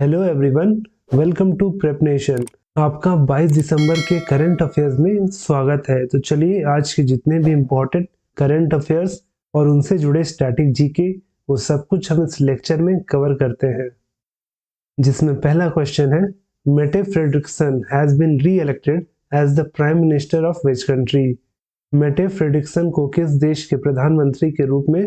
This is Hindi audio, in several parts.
Hello everyone, welcome to Prep Nation. आपका 22 दिसंबर के करंट अफेयर्स में स्वागत है। तो चलिए आज के जितने भी इम्पोर्टेंट करंट अफेयर्स और उनसे जुड़े स्टैटिक जीके वो सब कुछ हम इस लेक्चर में कवर करते हैं। जिसमें पहला क्वेश्चन है, Mette Frederiksen has been reelected as the prime minister of which country. Mette Frederiksen को किस देश के प्रधानमंत्री के रूप में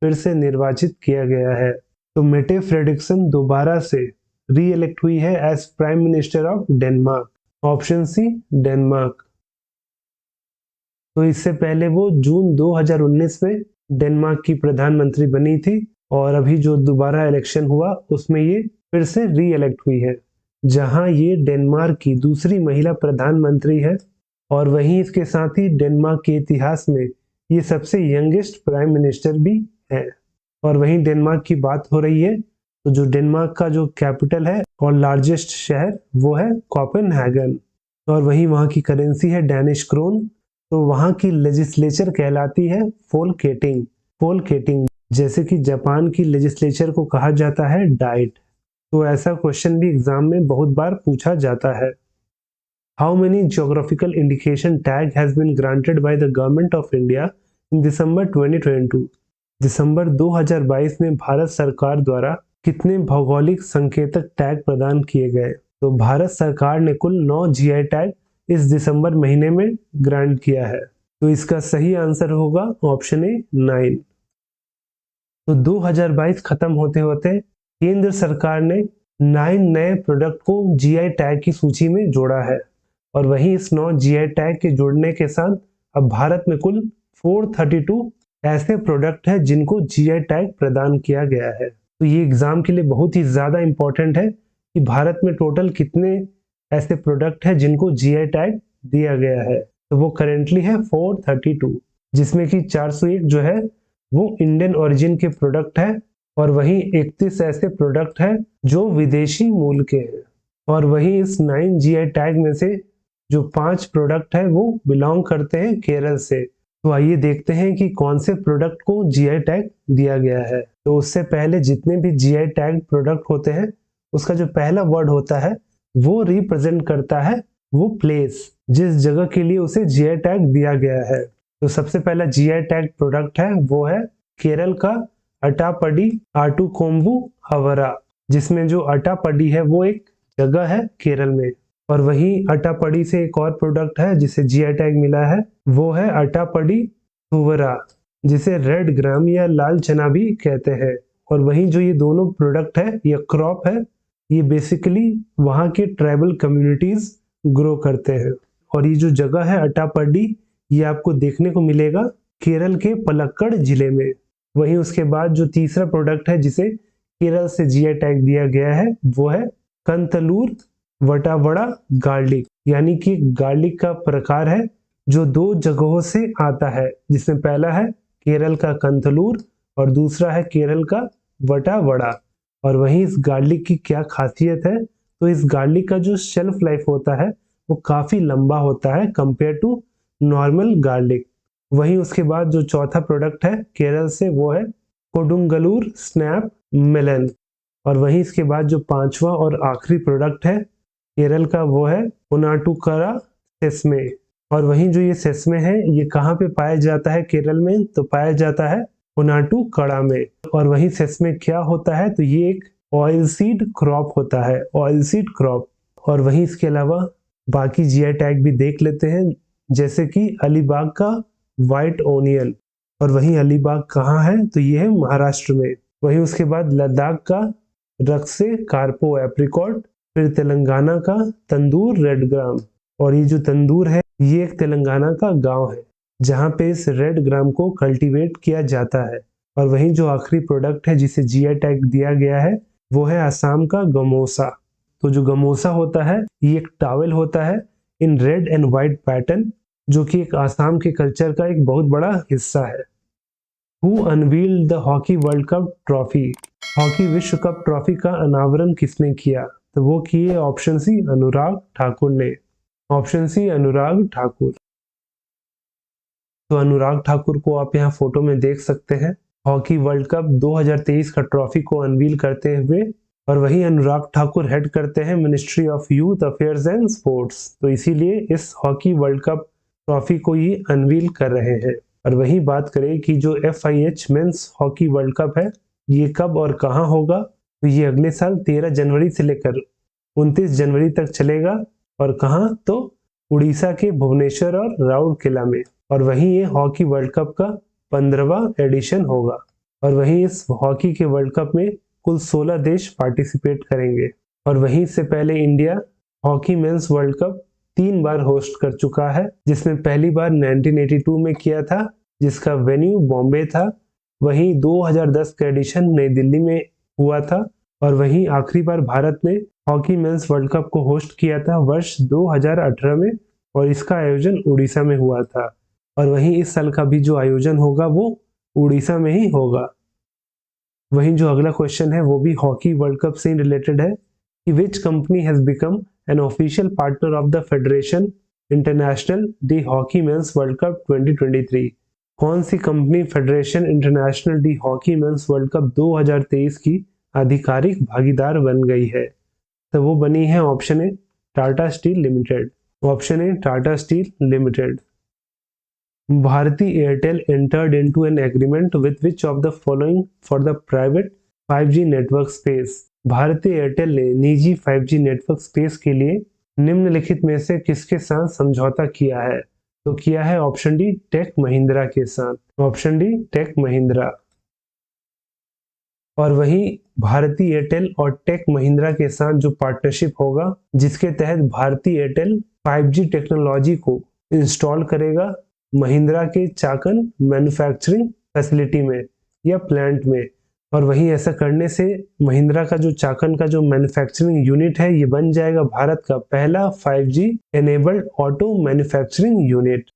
फिर से निर्वाचित किया गया है। तो मेटे फ्रेडरिक्सन दोबारा से री इलेक्ट हुई है as prime minister of Denmark. Option C Denmark. तो इससे पहले वो जून 2019 में डेनमार्क की प्रधानमंत्री बनी थी और अभी जो दोबारा इलेक्शन हुआ उसमें ये फिर से री इलेक्ट हुई है, जहां ये डेनमार्क की दूसरी महिला प्रधानमंत्री है और वहीं इसके साथ ही डेनमार्क के इतिहास में ये सबसे यंगेस्ट प्राइम मिनिस्टर भी है। और वहीं डेनमार्क की बात हो रही है तो जो डेनमार्क का जो कैपिटल है और लार्जेस्ट शहर वो है कोपेनहेगन और वहीं वहाँ की करेंसी है डैनिश क्रोन। तो वहाँ की लेजिस्लेचर कहलाती है फोलकेटिंग। फोलकेटिंग जैसे कि जापान की लेजिस्लेचर को कहा जाता है डाइट। तो ऐसा क्वेश्चन भी एग्जाम में बहुत बार पूछा जाता है। How many geographical indication tag has been granted by the government of India in December 2022। दिसंबर 2022 में भारत सरकार द्वारा कितने भौगोलिक संकेतक टैग प्रदान किए गए। तो भारत सरकार ने कुल 9 जीआई टैग इस दिसंबर महीने में ग्रांट किया है। तो इसका सही आंसर होगा ऑप्शन ए 9। तो 2022 खत्म होते होते केंद्र सरकार ने 9 नए प्रोडक्ट को जीआई टैग की सूची में जोड़ा है और वहीं इस 9 जीआई टैग के जुड़ने के साथ अब भारत में कुल 432 ऐसे प्रोडक्ट है जिनको जीआई टैग प्रदान किया गया है। तो ये एग्जाम के लिए बहुत ही ज्यादा इंपॉर्टेंट है कि भारत में टोटल कितने ऐसे प्रोडक्ट है जिनको जीआई टैग दिया गया है। तो वो करेंटली है 432, जिसमें कि 401 जो है वो इंडियन ओरिजिन के प्रोडक्ट है और वहीं 31 ऐसे प्रोडक्ट है जो विदेशी मूल के हैं। और वहीं इस 9 जीआई टैग में से जो 5 प्रोडक्ट है वो बिलोंग करते हैं केरल से। तो आइए देखते हैं कि कौन से प्रोडक्ट को जीआई टैग दिया गया है। तो उससे पहले जितने भी जीआई टैग प्रोडक्ट होते हैं उसका जो पहला वर्ड होता है वो रिप्रेजेंट करता है वो प्लेस जिस जगह के लिए उसे जीआई टैग दिया गया है। तो सबसे पहला जीआई टैग प्रोडक्ट है वो है केरल का अटापडी आटुकोम्बु अवरा, जिसमें जो अटापडी है वो एक जगह है केरल में। और वहीं अटापडी से एक और प्रोडक्ट है जिसे जीआई टैग मिला है वो है अटापडी थुवरा, जिसे रेड ग्राम या लाल चना भी कहते हैं। और वहीं जो ये दोनों प्रोडक्ट है ये क्रॉप है, ये बेसिकली वहाँ के ट्राइबल कम्युनिटीज ग्रो करते हैं। और ये जो जगह है अटापडी ये आपको देखने को मिलेगा केरल के पलक्कड़ जिले में। वहीं उसके बाद जो तीसरा प्रोडक्ट है जिसे केरल से जीआई टैग दिया गया है वो है कंतलूर वटावड़ा गार्लिक, यानी कि गार्लिक का प्रकार है जो 2 जगहों से आता है, जिसमें पहला है केरल का कंतलूर और दूसरा है केरल का वटावड़ा। और वहीं इस गार्लिक की क्या खासियत है, तो इस गार्लिक का जो शेल्फ लाइफ होता है वो काफी लंबा होता है कंपेयर टू नॉर्मल गार्लिक। वहीं उसके बाद जो चौथा प्रोडक्ट है केरल से वो है कोडुंगलूर स्नैप मेलन। और वहीं इसके बाद जो पांचवा और आखिरी प्रोडक्ट है केरल का वो है उनाटुकरा सेस्मे। और वहीं जो ये सेस्मे है ये कहाँ पे पाया जाता है केरल में, तो पाया जाता है उनाटुकड़ा में। और वहीं सेस्मे क्या होता है, तो ये एक ऑयल सीड क्रॉप होता है, ऑयल सीड क्रॉप। और वहीं इसके अलावा बाकी जीआई टैग भी देख लेते हैं, जैसे कि अलीबाग का व्हाइट ओनियन। और वहीं अलीबाग कहाँ है, तो ये है महाराष्ट्र में। वहीं उसके बाद लद्दाख का रक्से कार्पो एप्रिकॉट, फिर तेलंगाना का तंदूर रेड ग्राम। और ये जो तंदूर है ये एक तेलंगाना का गांव है जहां पे इस रेड ग्राम को कल्टीवेट किया जाता है। और वहीं जो आखिरी प्रोडक्ट है जिसे जीआई टैग दिया गया है वो है असम का गमोसा। तो जो गमोसा होता है ये एक टॉवेल होता है in red and white pattern, जो कि एक आसाम के कल्चर का एक बहुत बड़ा हिस्सा है। Who unveiled the hockey world cup trophy. Hockey विश्व कप ट्रॉफी का अनावरण किसने किया, तो वो किए ऑप्शन सी अनुराग ठाकुर ने। Option C Anurag Thakur. तो अनुराग ठाकुर को आप यहाँ फोटो में देख सकते हैं। हॉकी वर्ल्ड कप 2023 का ट्रॉफी को अनवील करते हुए और वहीं अनुराग ठाकुर हेड करते हैं ministry of youth affairs and sports, तो इसीलिए इस हॉकी वर्ल्ड कप ट्रॉफी को ही अनवील कर रहे हैं। और वहीं बात करें कि जो FIH men's hockey world cup है ये कब और कहां होगा, तो ये अगले साल 13 जनवरी से लेकर 29 जनवरी तक चलेगा। और कहां, तो उड़ीसा के भुवनेश्वर और राउरकेला में। और वहीं ये हॉकी वर्ल्ड कप का 15वां एडिशन होगा। और वहीं इस हॉकी के वर्ल्ड कप में कुल 16 देश पार्टिसिपेट करेंगे। और वहीं से पहले India hockey men's world cup 3 बार होस्ट कर चुका है, जिसमें पहली बार 1982 में किया था जिसका वेन्यू बॉम्बे था। वहीं 2010 का एडिशन नई दिल्ली में हुआ था। और वहीं आखिरी बार भारत ने हॉकी मेंस वर्ल्ड कप को होस्ट किया था वर्ष 2018 में, और इसका आयोजन उड़ीसा में हुआ था। और वहीं इस साल का भी जो आयोजन होगा वो उड़ीसा में ही होगा। वहीं जो अगला क्वेश्चन है वो भी हॉकी वर्ल्ड कप से रिलेटेड है कि which company has become an official partner of the federation international de hockey men's world cup 2023। कौन सी company federation international de hockey men's world cup 2023 की आधिकारिक भागीदार बन गई है? तो वो बनी है option A Tata steel limited. Option A Tata steel limited. Bharti Airtel entered into an agreement with which of the following for the private 5G network space? Bharti Airtel ने निजी 5G नेटवर्क स्पेस के लिए निम्नलिखित में से किसके साथ समझौता किया है? तो किया है ऑप्शन डी टेक महिंद्रा के साथ। Option D Tech Mahindra. और वहीं भारती एयरटेल और टेक महिंद्रा के साथ जो पार्टनरशिप होगा जिसके तहत भारती एयरटेल 5G टेक्नोलॉजी को इंस्टॉल करेगा महिंद्रा के चाकन मैन्युफैक्चरिंग फैसिलिटी में या प्लांट में। और वहीं ऐसा करने से महिंद्रा का जो चाकन का जो मैन्युफैक्चरिंग यूनिट है ये बन जाएगा भारत का पहला 5G enabled auto manufacturing unit.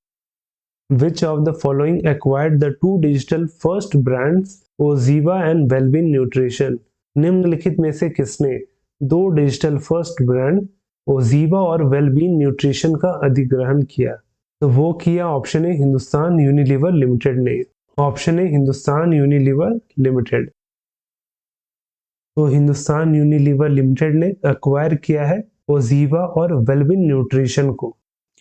Which of the following acquired the two digital first brands Oziva and Wellbeing Nutrition? निम्नलिखित में से किसने दो डिजिटल फर्स्ट ब्रांड ओजीवा और वेलबीन न्यूट्रिशन का अधिग्रहण किया? तो वो किया option A Hindustan Unilever limited ने। Option A Hindustan Unilever limited. तो हिंदुस्तान यूनिलीवर लिमिटेड ने एक्वायर किया है ओजीवा और वेलबीन न्यूट्रिशन को,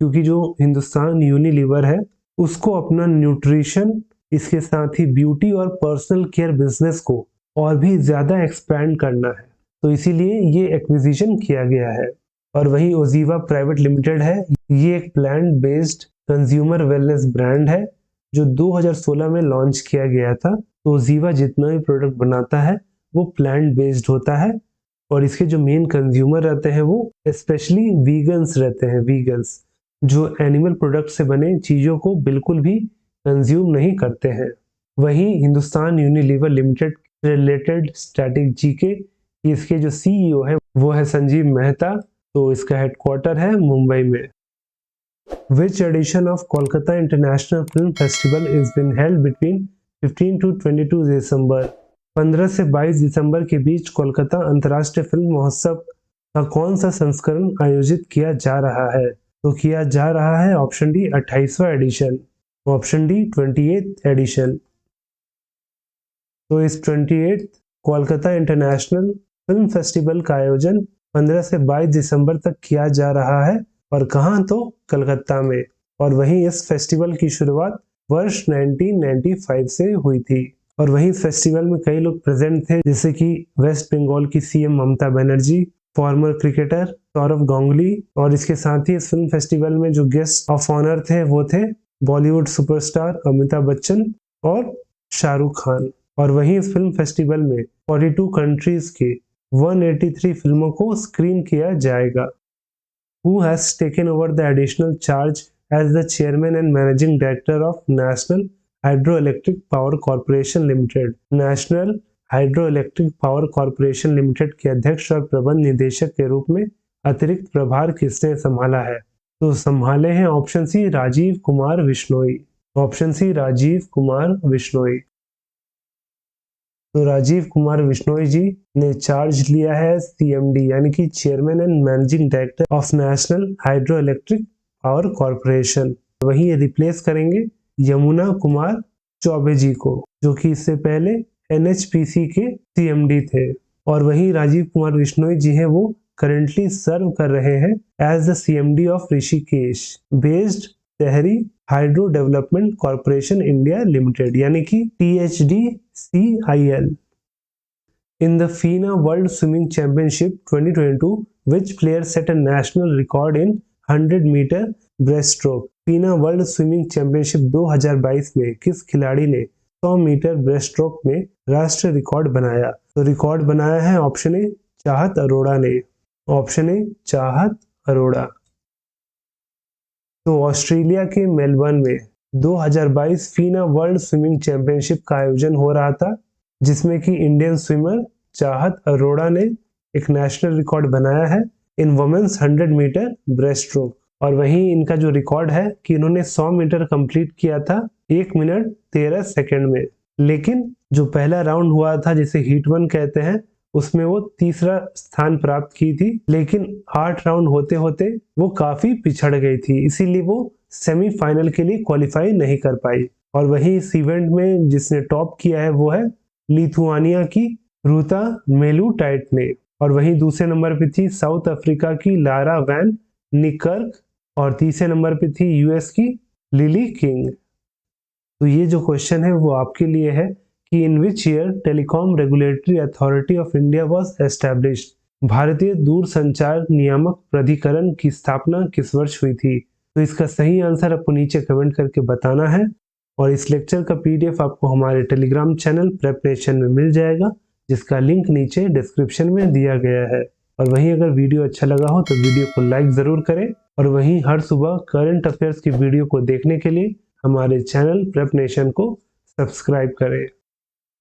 क्योंकि जो हिंदुस्तान यूनिलीवर है उसको अपना न्यूट्रिशन इसके साथ ही ब्यूटी और पर्सनल केयर बिजनेस को और भी ज्यादा एक्सपैंड करना है, तो इसीलिए ये एक्विजिशन किया गया है। और वहीं ओजीवा प्राइवेट लिमिटेड है, ये एक plant based consumer wellness brand है जो 2016 में लॉन्च किया गया था। तो ओजीवा जितना भी प्रोडक्ट बनाता है वो प्लांट बेस्ड होता है, और इसके जो मेन कंज्यूमर रहते हैं वो स्पेशली वीगन्स रहते हैं। वीगन्स जो एनिमल प्रोडक्ट से बने चीजों को बिल्कुल भी कंज्यूम नहीं करते हैं। वहीं Hindustan Unilever limited related static GK, इसके जो CEO है वो है संजीव मेहता, तो इसका हेडक्वार्टर है मुंबई में। Which edition of Kolkata International Film Festival is been held between 15 to 22 दिसंबर? 15 से 22 दिसंबर के बीच कोलकाता अंतर्राष्ट्रीय फिल्म महोत्सव का कौन सा संस्करण आयोजित किया जा रहा है? तो किया जा रहा है ऑप्शन डी 28वां edition. Option D 28th edition. तो इस 28th Kolkata international film festival का आयोजन 15 से 22 दिसंबर तक किया जा रहा है, और कहां, तो कलकत्ता में। और वहीं इस फेस्टिवल की शुरुआत वर्ष 1995 से हुई थी। और वहीं इस फेस्टिवल में कई लोग प्रेजेंट थे, जैसे कि वेस्ट बंगाल की CM Mamata Banerjee, farmer cricketer Saurav Ganguly, और इसके साथ ही इस फिल्म फेस्टिवल में जो गेस्ट ऑफ ऑनर थे वो थे बॉलीवुड सुपरस्टार अमिताभ बच्चन और शाहरुख खान। और वहीं इस फिल्म फेस्टिवल में 42 कंट्रीज के 183 फिल्मों को स्क्रीन किया जाएगा। Who has taken over the additional charge as the chairman and managing director of National Hydroelectric Power Corporation Limited? National Hydroelectric Power Corporation Limited के अध्यक्ष और प्रबंध निदेशक के रूप में अतिरिक्त प्रभार किसने संभाला है? तो संभाले हैं option C Rajiv Kumar Bishnoi. Option C Rajiv Kumar Bishnoi. तो राजीव कुमार बिश्नोई जी ने चार्ज लिया है CMD यानी कि chairman and managing director of national hydro electric power corporation. वहीं ये रिप्लेस करेंगे यमुना कुमार चौबे जी को, जो कि इससे पहले NHPC के CMD थे। और वहीं राजीव कुमार बिश्नोई जी हैं वो करेंटली सर्व कर रहे हैं as the CMD of Rishikesh based Tehri hydro development corporation India limited यानी कि THDCIL। In the FINA World Swimming Championship 2022, which player set a national record in 100-meter breaststroke? FINA World Swimming Championship 2022 में किस खिलाड़ी ने 100 मीटर ब्रेस्टस्ट्रोक में राष्ट्रीय रिकॉर्ड बनाया? तो रिकॉर्ड बनाया है ऑप्शन ए चाहत अरोड़ा ने। ऑप्शन ए चाहत अरोड़ा। तो ऑस्ट्रेलिया के मेलबर्न में 2022 FINA वर्ल्ड स्विमिंग चैंपियनशिप का आयोजन हो रहा था, जिसमें कि इंडियन स्विमर चाहत अरोड़ा ने एक नेशनल रिकॉर्ड बनाया है इन वुमेन्स 100 मीटर ब्रेस्टस्ट्रोक। और वहीं इनका जो रिकॉर्ड है कि इन्होंने 100 मीटर कंप्लीट किया था 1 मिनट 13 सेकंड में। लेकिन जो पहला राउंड हुआ था जिसे हीट 1 कहते हैं, उसमें वो तीसरा स्थान प्राप्त की थी, लेकिन 8 राउंड होते होते वो काफी पिछड़ गई थी, इसीलिए वो सेमीफाइनल के लिए क्वालिफाई नहीं कर पाई। और वहीं इस इवेंट में जिसने टॉप किया है वो है लिथुआनिया की रूता मेलुटाइट ने। और वहीं दूसरे नंबर पे थी साउथ अफ्रीका की लारा वैन निकर्क और तीसरे नंबर पे थी US की लिली किंग। तो ये जो क्वेश्चन है वो आपके लिए है कि in which year telecom regulatory authority of India was established? भारतीय दूरसंचार नियामक प्राधिकरण की स्थापना किस वर्ष हुई थी? तो इसका सही आंसर आपको नीचे कमेंट करके बताना है। और इस लेक्चर का PDF आपको हमारे टेलीग्राम चैनल प्रेप नेशन में मिल जाएगा, जिसका लिंक नीचे डिस्क्रिप्शन में दिया गया है। और वहीं अगर वीडियो अच्छा लगा हो तो वीडियो को लाइक जरूर करें, और वहीं हर सुबह करंट अफेयर्स की वीडियो को देखने के लिए हमारे चैनल प्रेप नेशन को सब्सक्राइब करें।